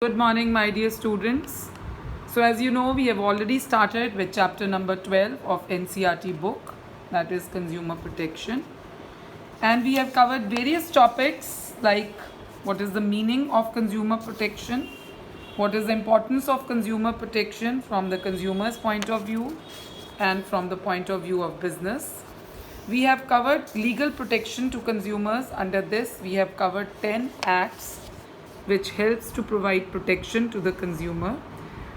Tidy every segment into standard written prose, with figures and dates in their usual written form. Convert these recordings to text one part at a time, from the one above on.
Good morning, my dear students. So, as you know, we have already started with chapter number 12 of NCERT book, that is Consumer Protection. And we have covered various topics like what is the meaning of consumer protection, what is the importance of consumer protection from the consumer's point of view and from the point of view of business. We have covered legal protection to consumers. Under this, we have covered 10 acts which helps to provide protection to the consumer.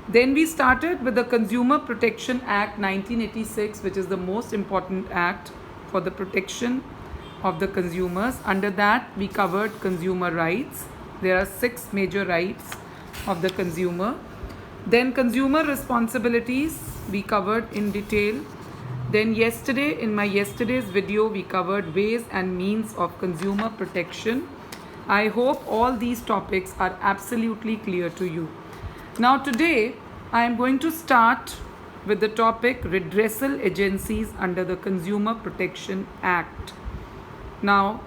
Then we started with the Consumer Protection Act 1986, which is the most important act for the protection of the consumers. Under that, we covered consumer rights. There are 6 major rights of the consumer. Then consumer responsibilities we covered in detail. Then in my yesterday's video, we covered ways and means of consumer protection. I hope all these topics are absolutely clear to you. Now today, I am going to start with the topic Redressal Agencies under the Consumer Protection Act. Now,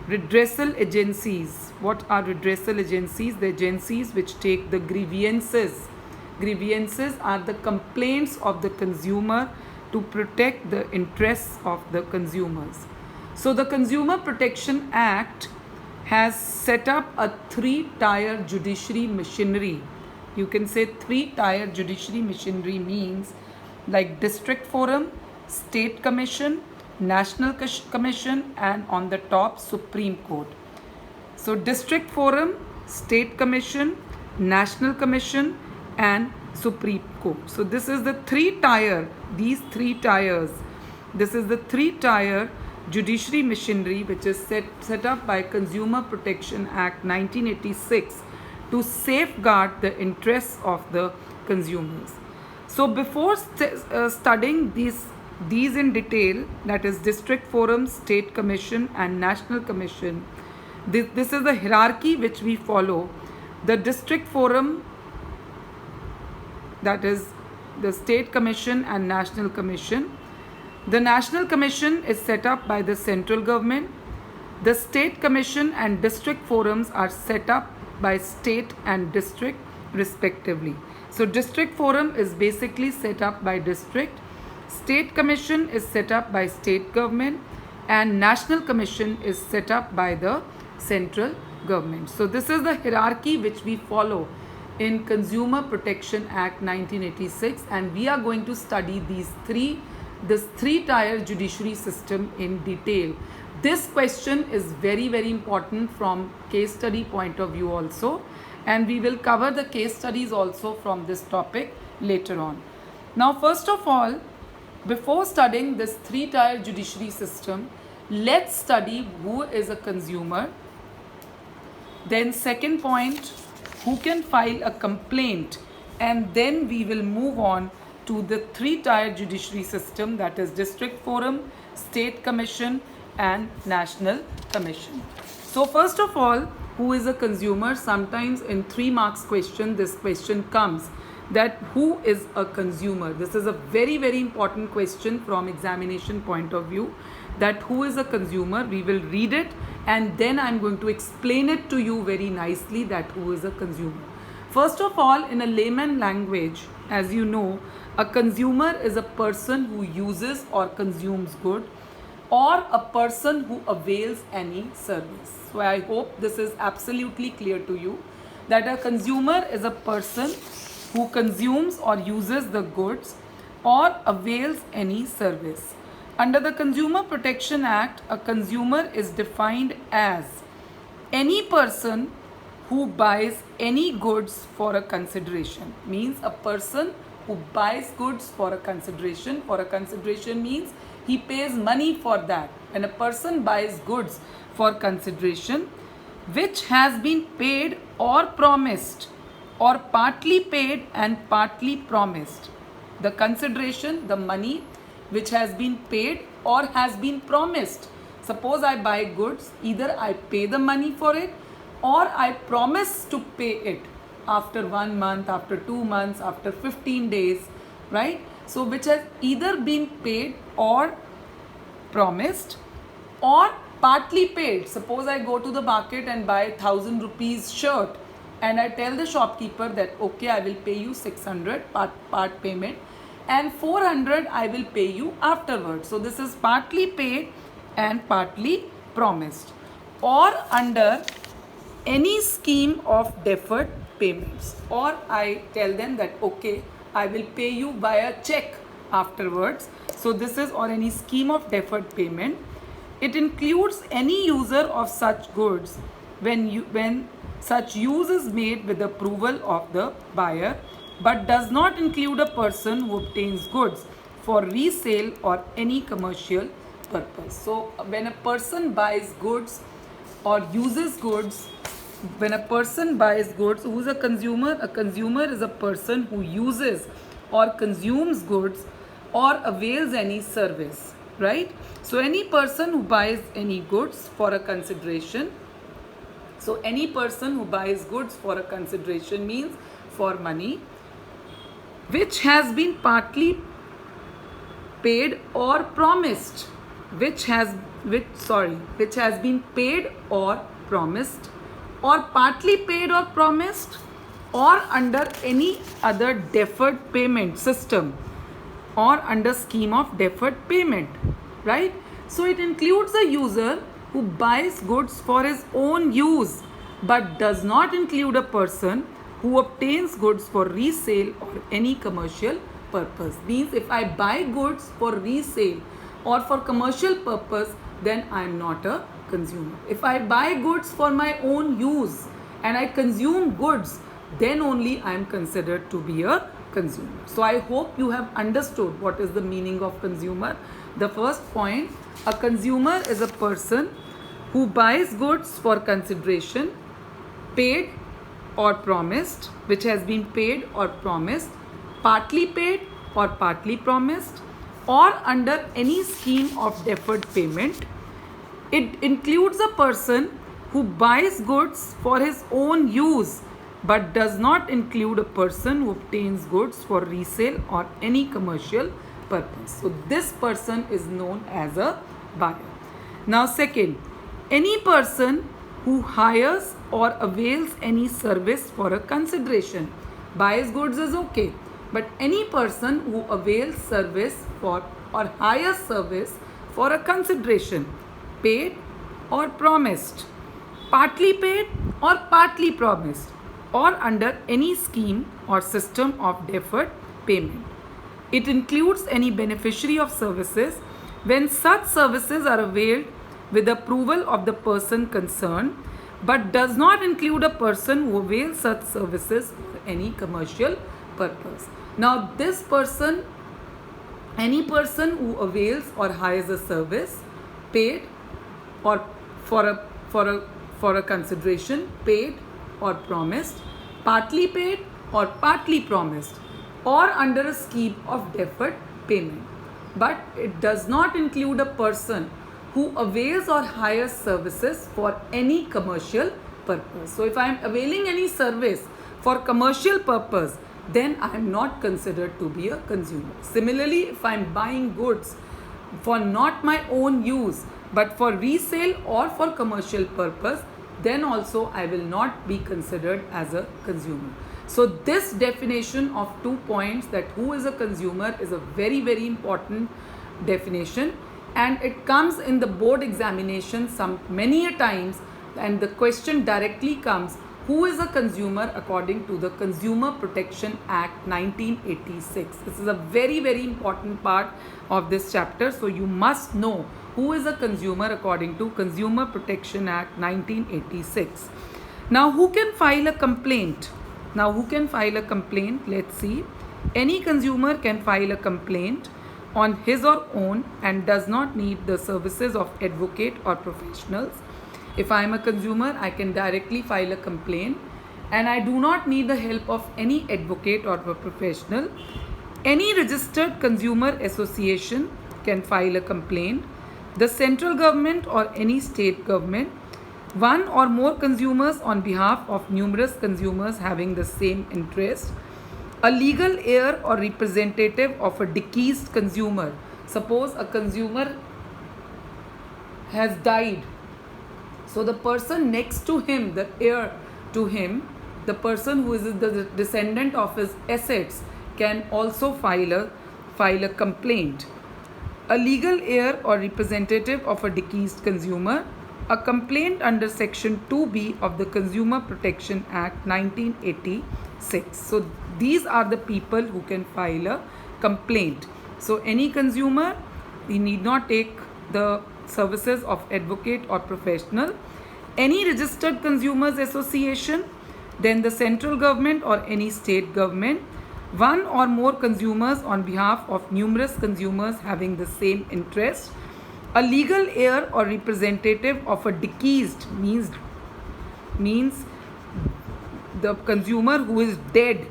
redressal agencies. What are redressal agencies? The agencies which take the grievances. Grievances are the complaints of the consumer to protect the interests of the consumers. So the Consumer Protection Act has set up a 3-tier judiciary machinery. You can say 3-tier judiciary machinery means like district forum, state commission, national commission, and on the top Supreme Court. So district forum, state commission, national commission, and Supreme Court. So this is the 3-tier, these 3 tiers. This is the 3-tier judiciary machinery which is set up by Consumer Protection Act 1986 to safeguard the interests of the consumers. So before studying these in detail, that is district forum, state commission, and national commission, this is the hierarchy which we follow. The district forum, that is the state commission and national commission. The national commission is set up by the central government. The state commission and district forums are set up by state and district respectively. So district forum is basically set up by district. State commission is set up by state government, and national commission is set up by the central government. So this is the hierarchy which we follow in Consumer Protection Act 1986, and we are going to study this 3-tier judiciary system in detail. This question is very, very important from case study point of view also, and we will cover the case studies also from this topic later on. Now, first of all, before studying this 3-tier judiciary system, let's study who is a consumer. Then second point, who can file a complaint, and then we will move on to the 3-tier judiciary system, that is district forum, state commission, and national commission. So first of all, who is a consumer? Sometimes in 3 marks question, this question comes that who is a consumer? This is a very, very important question from examination point of view, that who is a consumer. We will read it and then I'm going to explain it to you very nicely that who is a consumer. First of all, in a layman language, as you know, a consumer is a person who uses or consumes good, or a person who avails any service. So I hope this is absolutely clear to you that a consumer is a person who consumes or uses the goods or avails any service. Under the Consumer Protection Act, a consumer is defined as any person who buys any goods for a consideration. Means a person who buys goods for a consideration. For a consideration means he pays money for that. When a person buys goods for consideration, which has been paid or promised, or partly paid and partly promised. The consideration, the money which has been paid or has been promised. Suppose I buy goods, either I pay the money for it or I promise to pay it after 1 month, after 2 months, after 15 days, right? So which has either been paid or promised or partly paid. Suppose I go to the market and buy 1,000 rupees shirt and I tell the shopkeeper that okay, I will pay you 600 part payment, and 400 I will pay you afterwards. So this is partly paid and partly promised. Or under any scheme of deferred payments, or I tell them that okay, I will pay you via check afterwards. So this is or any scheme of deferred payment. It includes any user of such goods when such use is made with approval of the buyer, but does not include a person who obtains goods for resale or any commercial purpose. So when a person buys goods or uses goods, when a person buys goods, who is a consumer? A consumer is a person who uses or consumes goods or avails any service, right? So any person who buys any goods for a consideration, so any person who buys goods for a consideration means for money, which has been partly paid or promised, which has been paid or promised, or partly paid or promised, or under any other deferred payment system, or under scheme of deferred payment, right? So it includes a user who buys goods for his own use, but does not include a person who obtains goods for resale or any commercial purpose. Means if I buy goods for resale or for commercial purpose, then I am not a consumer. If I buy goods for my own use and I consume goods, then only I am considered to be a consumer. So I hope you have understood what is the meaning of consumer. The first point, a consumer is a person who buys goods for consideration, paid or promised, which has been paid or promised, partly paid or partly promised, or under any scheme of deferred payment. It includes a person who buys goods for his own use, but does not include a person who obtains goods for resale or any commercial purpose. So this person is known as a buyer. Now second, any person who hires or avails any service for a consideration. Buys goods is okay, but any person who avails service for or hires service for a consideration, paid or promised, partly paid or partly promised, or under any scheme or system of deferred payment. It includes any beneficiary of services when such services are availed with approval of the person concerned, but does not include a person who avails such services for any commercial purpose. Now this person, any person who avails or hires a service, paid or for a consideration, paid or promised, partly paid or partly promised, or under a scheme of deferred payment, but it does not include a person who avails or hires services for any commercial purpose. So if I am availing any service for commercial purpose, then I am not considered to be a consumer. Similarly, if I am buying goods for not my own use, but for resale or for commercial purpose, then also I will not be considered as a consumer. So this definition of 2 points, that who is a consumer, is a very, very important definition, and it comes in the board examination many a times, and the question directly comes, who is a consumer according to the Consumer Protection Act 1986. This is a very, very important part of this chapter. So you must know who is a consumer according to Consumer Protection Act 1986. Now who can file a complaint? Let's see. Any consumer can file a complaint on his or own and does not need the services of advocate or professionals. If I am a consumer, I can directly file a complaint and I do not need the help of any advocate or a professional. Any registered consumer association can file a complaint. The central government or any state government, one or more consumers on behalf of numerous consumers having the same interest, a legal heir or representative of a deceased consumer. Suppose a consumer has died, so the person next to him, the heir to him, the person who is the descendant of his assets can also file a complaint. A legal heir or representative of a deceased consumer, a complaint under Section 2B of the Consumer Protection Act 1986. So these are the people who can file a complaint. So any consumer, he need not take the services of advocate or professional. Any registered consumers association, then the central government or any state government, one or more consumers on behalf of numerous consumers having the same interest, a legal heir or representative of a deceased means the consumer who is dead.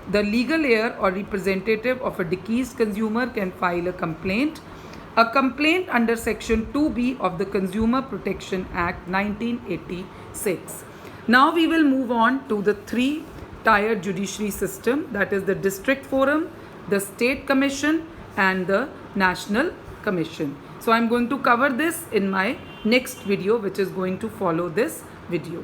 The legal heir or representative of a deceased consumer can file a complaint. A complaint under Section 2B of the Consumer Protection Act 1986. Now we will move on to the three-tier judiciary system, that is the district forum, the state commission and the national commission. So I am going to cover this in my next video, which is going to follow this video.